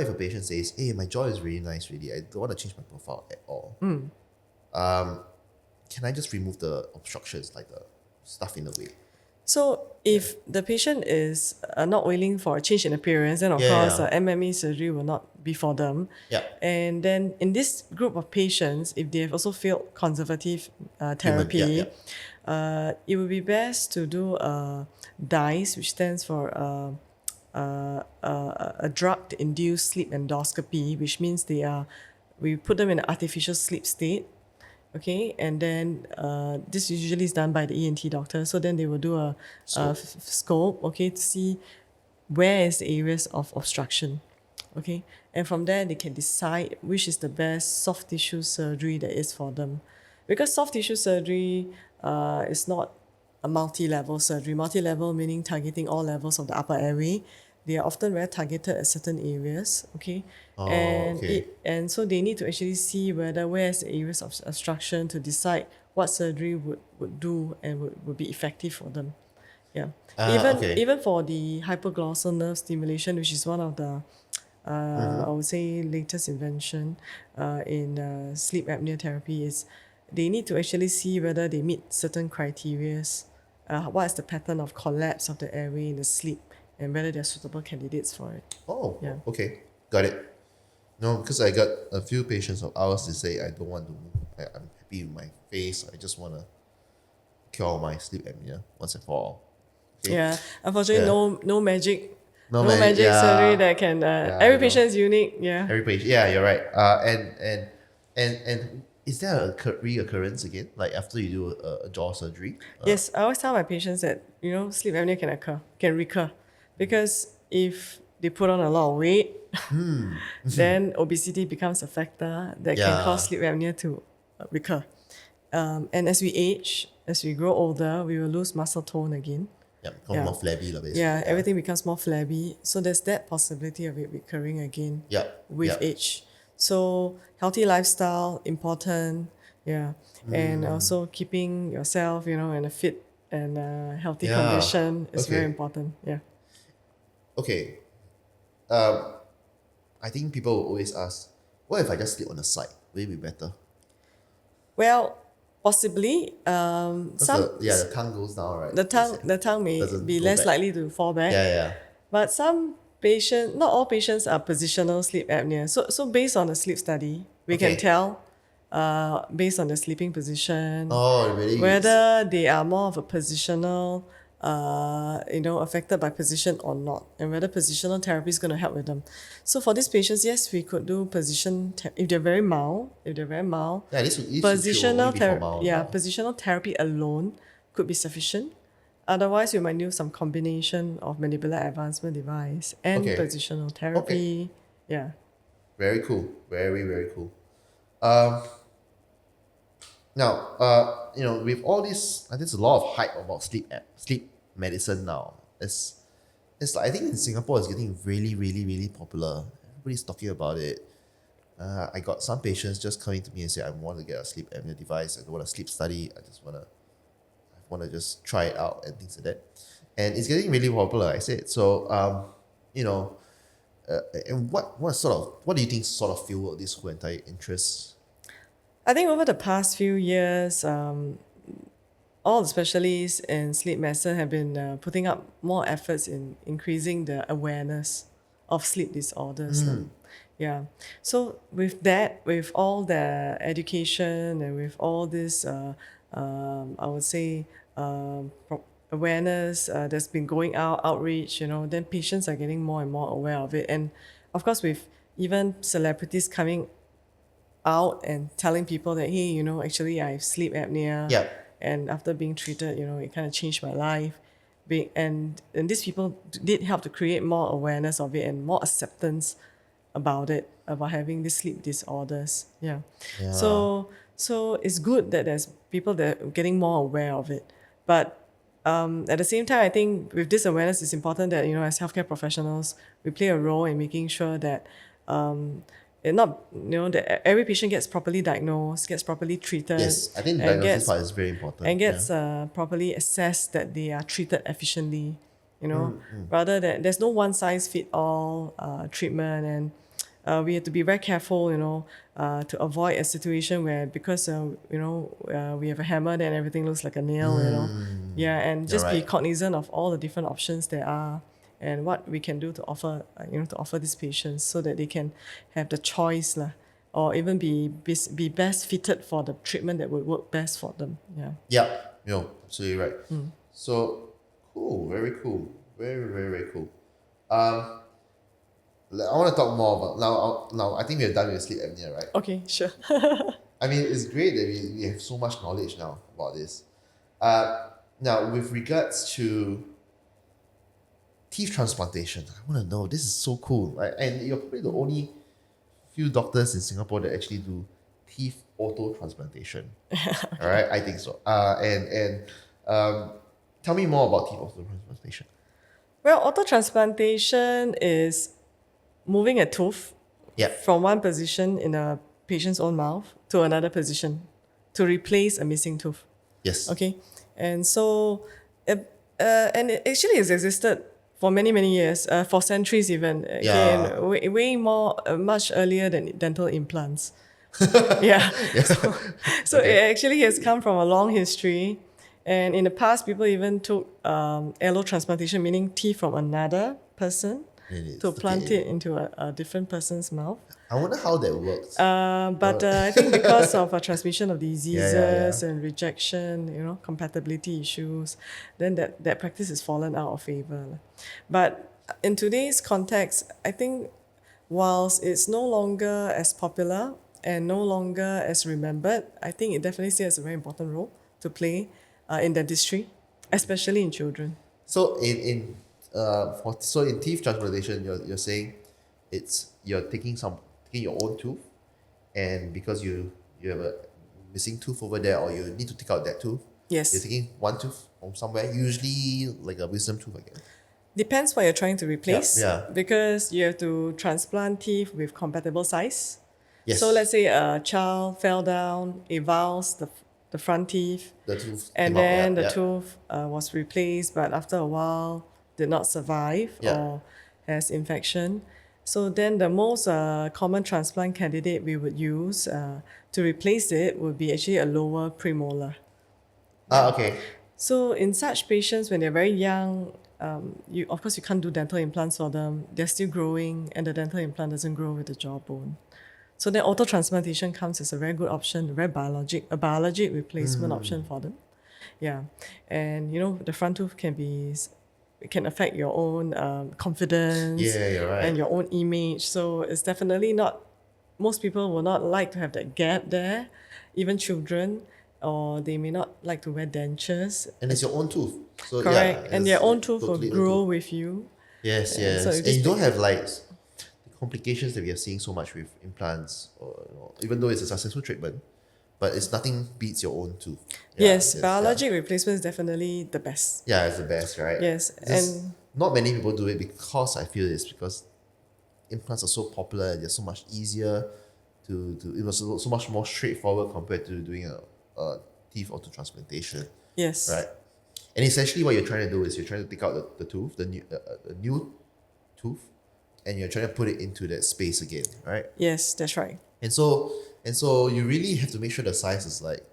a patient says, hey, my jaw is really nice, really, I don't want to change my profile at all. Can I just remove the obstructions, like the stuff in the way? So if the patient is not willing for a change in appearance, then of course MME surgery will not be for them. Yeah. And then in this group of patients, if they have also failed conservative therapy, it would be best to do DISE, which stands for a drug-induced sleep endoscopy, which means we put them in an artificial sleep state. Okay, and then this usually is done by the ENT doctor. So then they will do a scope, okay, to see where is the areas of obstruction. Okay, and from there they can decide which is the best soft tissue surgery that is for them. Because soft tissue surgery is not a multi-level surgery. Multi-level meaning targeting all levels of the upper airway. They are often very targeted at certain areas, okay? And so they need to actually see where's the areas of obstruction to decide what surgery would do and would be effective for them. Yeah. Okay. Even for the hypoglossal nerve stimulation, which is one of the I would say latest invention in sleep apnea therapy, is they need to actually see whether they meet certain criteria. What is the pattern of collapse of the airway in the sleep, and whether they're suitable candidates for it. Oh, Yeah. okay. Got it. No, because I got a few patients of ours to say, I don't want to move. I'm happy with my face. I just want to cure my sleep apnea once and for all. Okay? Yeah. Unfortunately, no magic. No magic yeah. surgery that can. Every patient is unique. Yeah. Every patient. Yeah, you're right. And is there a reoccurrence again? Like after you do a jaw surgery? Yes, I always tell my patients that sleep apnea can recur, because if they put on a lot of weight, then obesity becomes a factor that can cause sleep apnea to recur. And as we age, as we grow older, we will lose muscle tone again. Yeah, become more flabby, basically. Yeah, everything becomes more flabby. So there's that possibility of it recurring again with age. So healthy lifestyle, important. Yeah. And also keeping yourself, in a fit and healthy condition is very important. Yeah. Okay. I think people will always ask, what if I just sleep on the side? Will it be better? Well, possibly. The tongue goes down, right? The tongue may be less likely to fall back. Yeah. But some patients, not all patients are positional sleep apnea. So based on the sleep study, we can tell, based on the sleeping position, really? whether they are more of a positional, affected by position or not, and whether positional therapy is going to help with them. So for these patients, yes, we could do if they're very mild. Positional therapy alone could be sufficient. Otherwise, we might use some combination of mandibular advancement device and positional therapy. Yeah. Very cool. Very, very cool. Now, with all this, I think there's a lot of hype about sleep medicine now. It's like, I think in Singapore it's getting really, really, really popular. Everybody's talking about it. I got some patients just coming to me and say, I want to get a sleep apnea device. I don't want a sleep study. I want to just try it out and things like that. And it's getting really popular, I said. So, and what do you think sort of fueled this whole entire interest? I think over the past few years, all the specialists in sleep medicine have been putting up more efforts in increasing the awareness of sleep disorders. Yeah. So with that, with all the education and with all this, I would say, awareness that's been going outreach, then patients are getting more and more aware of it. And of course, with even celebrities coming out and telling people that, hey, actually I have sleep apnea. Yeah. And after being treated, it kind of changed my life. And these people did help to create more awareness of it and more acceptance about it, about having these sleep disorders. Yeah. So it's good that there's people that are getting more aware of it. But at the same time, I think with this awareness, it's important that, as healthcare professionals, we play a role in making sure that that every patient gets properly diagnosed, gets properly treated. Yes, I think the diagnosis part is very important. And gets properly assessed, that they are treated efficiently, rather than there's no one size fit all treatment. And we have to be very careful, to avoid a situation where, because we have a hammer, then everything looks like a nail, and just be cognizant of all the different options there are and what we can do to offer these patients, so that they can have the choice, or even be best fitted for the treatment that would work best for them. Absolutely right. So cool, very cool, very, very, very cool. I want to talk more about now. I think we're done with sleep apnea, right? Okay, sure. I mean, it's great that we have so much knowledge now about this. Now, with regards to teeth transplantation, I want to know, this is so cool, right? And you're probably the only few doctors in Singapore that actually do teeth auto-transplantation. All right, I think so. Tell me more about teeth auto-transplantation. Well, auto-transplantation is moving a tooth from one position in a patient's own mouth to another position to replace a missing tooth. Yes. Okay, and so, and it actually has existed for many, many years, for centuries even. Again, way more, much earlier than dental implants. Yeah. So it actually has come from a long history. And in the past, people even took allotransplantation, meaning teeth from another person, to plant it into a different person's mouth. I wonder how that works. But I think because of a transmission of diseases and rejection, compatibility issues, then that practice has fallen out of favor. But in today's context, I think whilst it's no longer as popular and no longer as remembered, I think it definitely still has a very important role to play in dentistry, especially in children. So in teeth transplantation, you're saying you're taking your own tooth, and because you have a missing tooth over there, or you need to take out that tooth. Yes. You're taking one tooth from somewhere, usually like a wisdom tooth again. Depends what you're trying to replace. Yeah. Because you have to transplant teeth with compatible size. Yes. So let's say a child fell down, evals the front teeth, The tooth and came out, then the tooth was replaced, but after a while did not survive or has infection. So then the most common transplant candidate we would use to replace it would be actually a lower premolar. Okay. So in such patients, when they're very young, of course you can't do dental implants for them. They're still growing, and the dental implant doesn't grow with the jawbone. So then auto-transplantation comes as a very good option, a biologic replacement option for them. Yeah, and the front tooth can affect your own confidence You're right. and your own image. So it's definitely not. Most people will not like to have that gap there, even children, or they may not like to wear dentures. And it's your own tooth. So Correct, and their own tooth totally will grow with you. Yes. So And you don't have like the complications that we are seeing so much with implants, or even though it's a successful treatment, but it's nothing beats your own tooth. Yes, biologic replacement is definitely the best. Yeah, it's the best, right? Yes, and not many people do it because I feel it's because implants are so popular and they're so much easier it was so much more straightforward compared to doing a teeth auto-transplantation. Yes. Right. And essentially what you're trying to do is you're trying to take out the tooth, the new tooth, and you're trying to put it into that space again, right? Yes, that's right. And so you really have to make sure the size is like...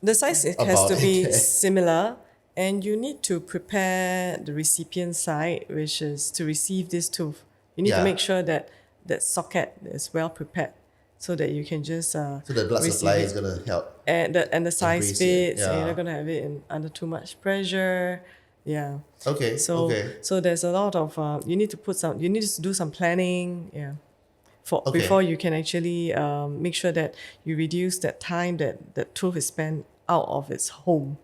The size has to be similar, and you need to prepare the recipient side, which is to receive this tooth. You need to make sure that socket is well prepared so that you can just so the blood supply is going to help. And the size fits, and you're not going to have it under too much pressure. Yeah. Okay. So there's a lot of you need to do some planning. Yeah. Before you can actually make sure that you reduce that time that the tooth is spent out of its home.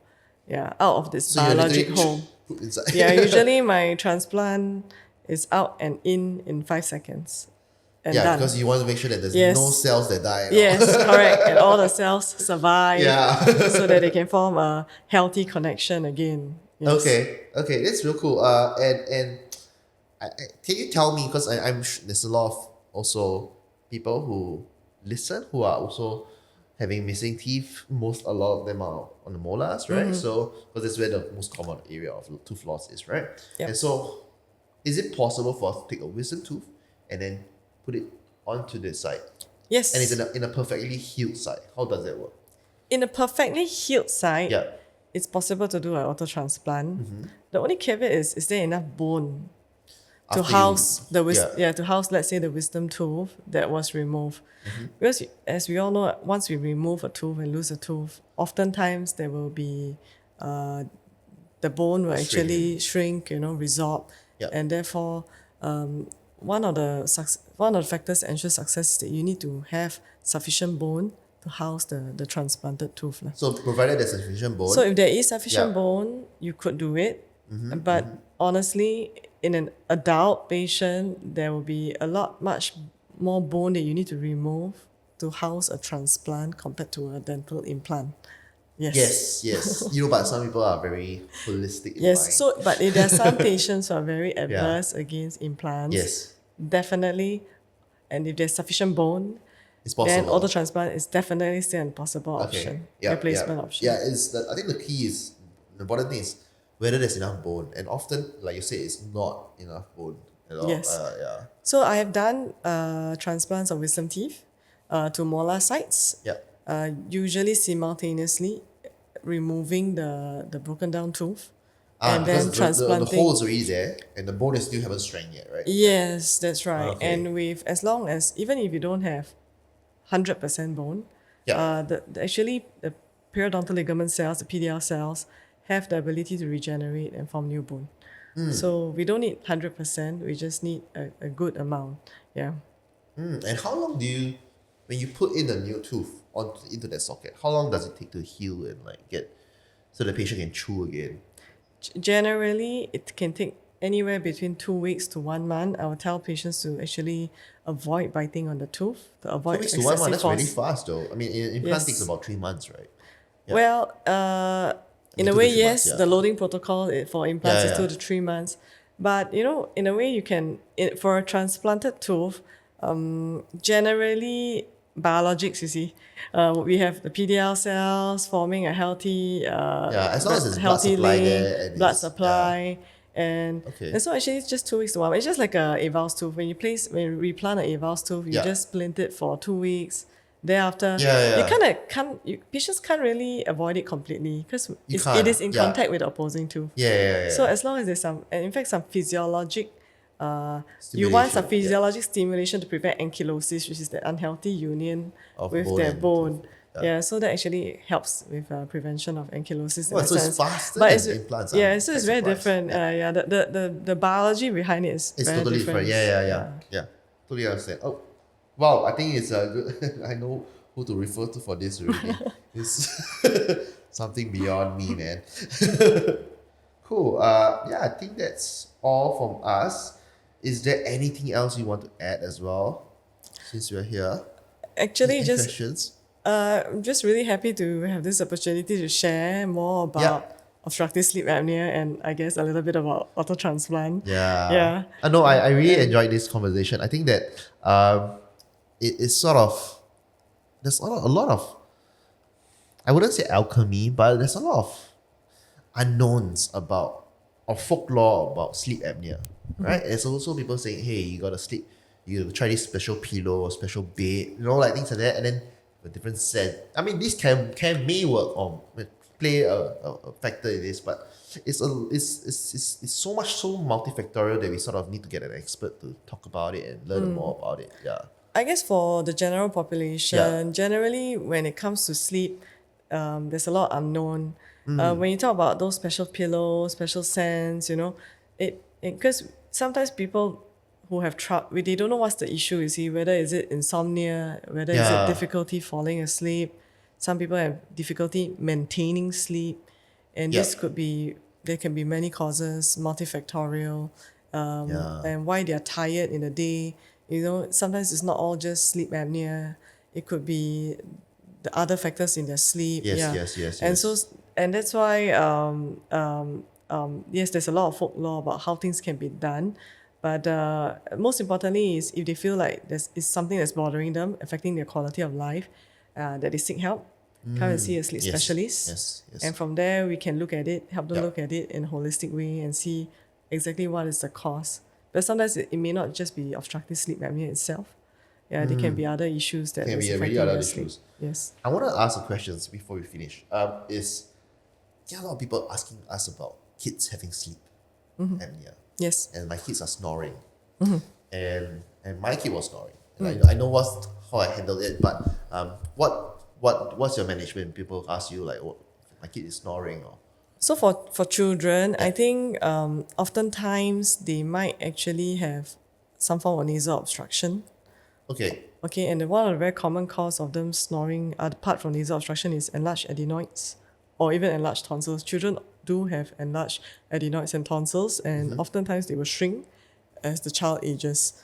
Yeah, out of this biologic home. Yeah, usually my transplant is out and in 5 seconds. And done. Because you want to make sure that there's no cells that die. Yes, correct. And all the cells survive so that they can form a healthy connection again. Yes. Okay, that's real cool. And can you tell me, because I'm sure there's a lot of also people who listen who are also having missing teeth. A lot of them are on the molars, right? Mm-hmm. So because that's where the most common area of tooth loss is, right? Yep. And so, is it possible for us to take a wisdom tooth and then put it onto this side? Yes. And it's in a perfectly healed side. How does that work? In a perfectly healed side, it's possible to do an auto-transplant. Mm-hmm. The only caveat is there enough bone to house let's say the wisdom tooth that was removed. Mm-hmm. Because as we all know, once we remove a tooth and lose a tooth, oftentimes there will be the bone will actually shrink, resorb, and therefore one of the factors to ensure success is that you need to have sufficient bone to house the transplanted tooth. So provided there's sufficient bone. So if there is sufficient bone, you could do it. Mm-hmm, but honestly, in an adult patient, there will be much more bone that you need to remove to house a transplant compared to a dental implant. Yes. But some people are very holistic in yes. mind. So, but if there are some patients who are very adverse against implants, yes, definitely. And if there's sufficient bone, It's possible. then auto-transplant is definitely still a possible option, replacement option. Yeah, I think the key is, the important thing is whether there's enough bone. And often, like you say, it's not enough bone at all. Yes. So I have done transplants of wisdom teeth to molar sites, usually simultaneously removing the broken down tooth. And then transplanting. The hole is already there, and the bone is still haven't strengthened yet, right? Yes, that's right. Okay. And with, as long as, even if you don't have 100% bone, actually the periodontal ligament cells, the PDL cells, have the ability to regenerate and form new bone. So we don't need 100%, we just need a good amount. Yeah. And how long do you, when you put in a new tooth into that socket, how long does it take to heal and like get, so the patient can chew again? Generally, it can take anywhere between 2 weeks to 1 month. I will tell patients to actually avoid biting on the tooth, to avoid 2 weeks to 1 month, that's force. really fast though. I mean, implant takes about 3 months, right? Yeah. Well, in a way, yes, the loading protocol for implants is 2 to 3 months. But, you know, in a way you can, for a transplanted tooth, generally biologics, you see, we have the PDL cells forming a healthy, as long as there's healthy blood supply link, there. And blood supply. And so actually it's just 2 weeks to 1 month. It's just like a avals tooth. When you replant an avals tooth, you just splint it for 2 weeks. Thereafter, you kind of can't, patients can't really avoid it completely because it is in contact with the opposing tooth. So as long as there's some, and in fact some physiologic, you want some physiologic stimulation to prevent ankylosis, which is the unhealthy union with their bone. So that actually helps with prevention of ankylosis. So it's faster than implants. So it's very different. The biology behind it is very totally different. Yeah. Totally understand. Oh, wow, I think it's a good. I know who to refer to for this already. It's something beyond me, man. Cool. I think that's all from us. Is there anything else you want to add as well, since we're here? Actually, any questions? I'm just really happy to have this opportunity to share more about obstructive sleep apnea and I guess a little bit about auto-transplant. I know I really enjoyed this conversation. I think that it is sort of, there's a lot of, I wouldn't say alchemy, but there's a lot of unknowns about, or folklore about sleep apnea, right? There's also people saying, hey, you gotta sleep, you gotta try this special pillow or special bed, like things like that, and then a different scent. I mean, this may work or play a factor in this, but it's so multifactorial that we sort of need to get an expert to talk about it and learn more about it. I guess for the general population, generally when it comes to sleep, there's a lot unknown. When you talk about those special pillows, special scents, because sometimes people who have trouble, they don't know what's the issue, you see, whether is it insomnia, whether is it difficulty falling asleep. Some people have difficulty maintaining sleep, and this could be, there can be many causes, multifactorial, and why they are tired in the day. Sometimes it's not all just sleep apnea. It could be the other factors in their sleep. And that's why there's a lot of folklore about how things can be done. But most importantly is if they feel like there's something that's bothering them, affecting their quality of life, that they seek help, come and see a sleep specialist. And from there, we can look at it, help them look at it in a holistic way and see exactly what is the cause. But sometimes it may not just be obstructive sleep apnea itself. There can be other issues that is affecting their sleep. Yes. I want to ask a question before we finish. There are a lot of people asking us about kids having sleep apnea. Yes. And my kids are snoring. And my kid was snoring. And I know how I handled it, but what's your management? People ask you like, oh, my kid is snoring or. So for children, I think oftentimes they might actually have some form of nasal obstruction. Okay, and one of the very common cause of them snoring, apart from nasal obstruction, is enlarged adenoids or even enlarged tonsils. Children do have enlarged adenoids and tonsils, and oftentimes they will shrink as the child ages.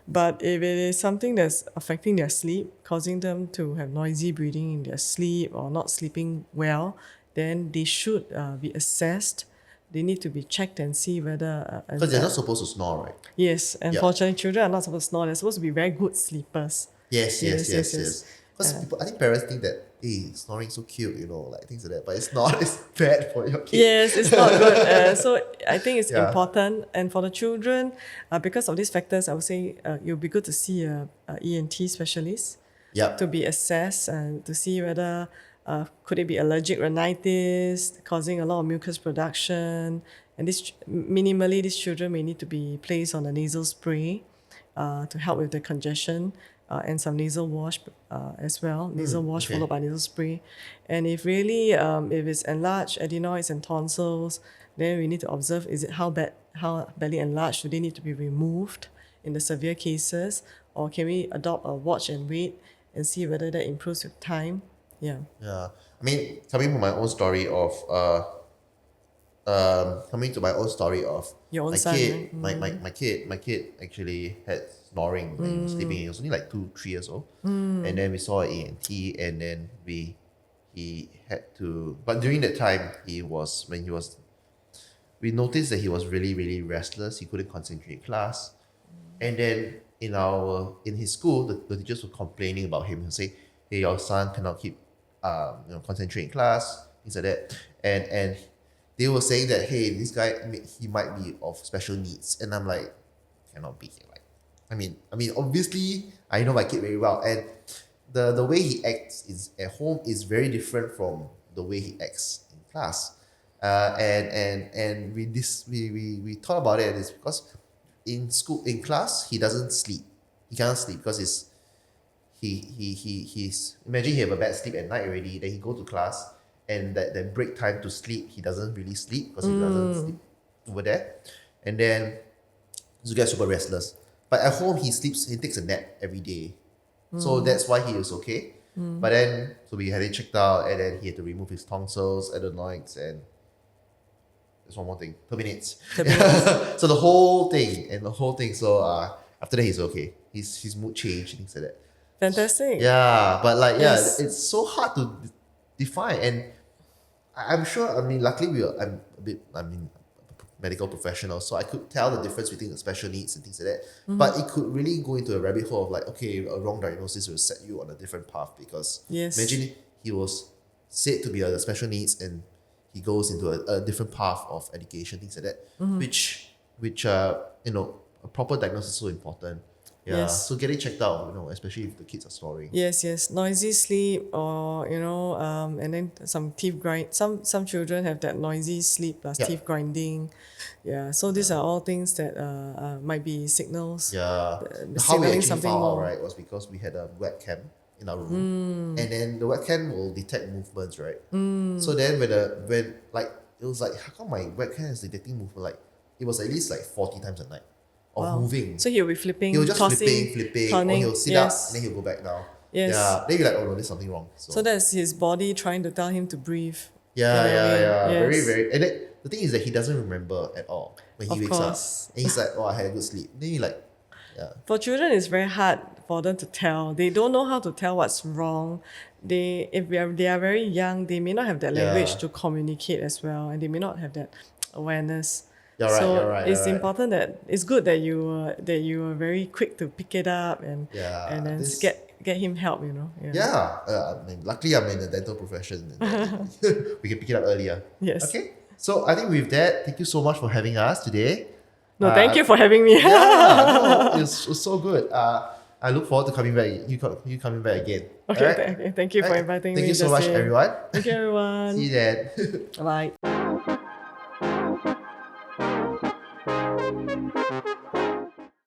But if it is something that's affecting their sleep, causing them to have noisy breathing in their sleep or not sleeping well, then they should be assessed. They need to be checked and see whether... Because they're not supposed to snore, right? Yes, unfortunately, children are not supposed to snore. They're supposed to be very good sleepers. Yes. Because people, I think parents think that, hey, snoring so cute, like things like that. But it's not. It's bad for your kid. Yes, it's not good. So I think it's important. And for the children, because of these factors, I would say it would be good to see a ENT specialist to be assessed and to see whether could it be allergic rhinitis causing a lot of mucus production. And minimally, these children may need to be placed on a nasal spray to help with the congestion. And some nasal wash as well. Nasal wash followed by nasal spray. And if really, if it's enlarged adenoids and tonsils, then we need to observe, is it how badly enlarged? Do they need to be removed in the severe cases? Or can we adopt a watch and wait and see whether that improves with time? Yeah. Yeah. I mean, coming to my own story of your own my son, kid, right? my kid actually had snoring when he was sleeping. He was only like 2-3 years old, and then we saw an ENT, and then he had to. But during that time, we noticed that he was really, really restless. He couldn't concentrate in class, and then in his school, the teachers were complaining about him and say, "Hey, your son cannot keep concentrate in class, things like that," and they were saying that, hey, this guy, he might be of special needs. And I'm like, cannot be. Like, I mean, obviously, I know my kid very well. And the way he acts is at home is very different from the way he acts in class. And we thought about it, and it's because in class, he doesn't sleep. He cannot sleep because he's imagine he have a bad sleep at night already, then he go to class, and that break time to sleep, he doesn't really sleep because he doesn't sleep over there. And then he gets super restless. But at home, he takes a nap every day. So that's why he is okay. But then, so we had it checked out, and then he had to remove his tonsils, adenoids, and there's one more thing, turbinates. So the whole thing. So after that, he's okay. His mood changed, things like that. Fantastic. Yeah, but it's so hard to define. And I'm sure, luckily I'm a medical professional, so I could tell the difference between the special needs and things like that. But it could really go into a rabbit hole of like, okay, a wrong diagnosis will set you on a different path, because imagine he was said to be a special needs and he goes into a different path of education, things like that, which a proper diagnosis is so important. Yeah. Yes. So get it checked out, especially if the kids are snoring. Yes. Noisy sleep, or and then some teeth grind. Some children have that noisy sleep plus teeth grinding. Yeah. So these are all things that might be signals. Yeah. How we Signaling actually something found out, more. right, was because we had a webcam in our room, and then the webcam will detect movements, right? So then when it was like, how come my webcam is detecting movement? Like, it was at least like 40 times a night of moving. So he'll be flipping, He'll just tossing, flipping, turning. or he'll sit up and then he'll go back down. Yes. Yeah. Then you're like, oh no, there's something wrong. So that's his body trying to tell him to breathe. Yeah. Yes. Very, very. And then the thing is that he doesn't remember at all when he wakes up. And he's like, oh, I had a good sleep. Then you're like, yeah. For children, it's very hard for them to tell. They don't know how to tell what's wrong. They are very young, they may not have that language to communicate as well, and they may not have that awareness. You're right. It's important that it's good that you are very quick to pick it up and then get him help. Luckily I'm in the dental profession. We can pick it up earlier. Yes. Okay. So I think with that, thank you so much for having us today. No, thank you for having me. It was so good. I look forward to coming back. You coming back again. Okay. Thank you for inviting me. Thank you so much, everyone. Thank you, everyone. See you then. Bye.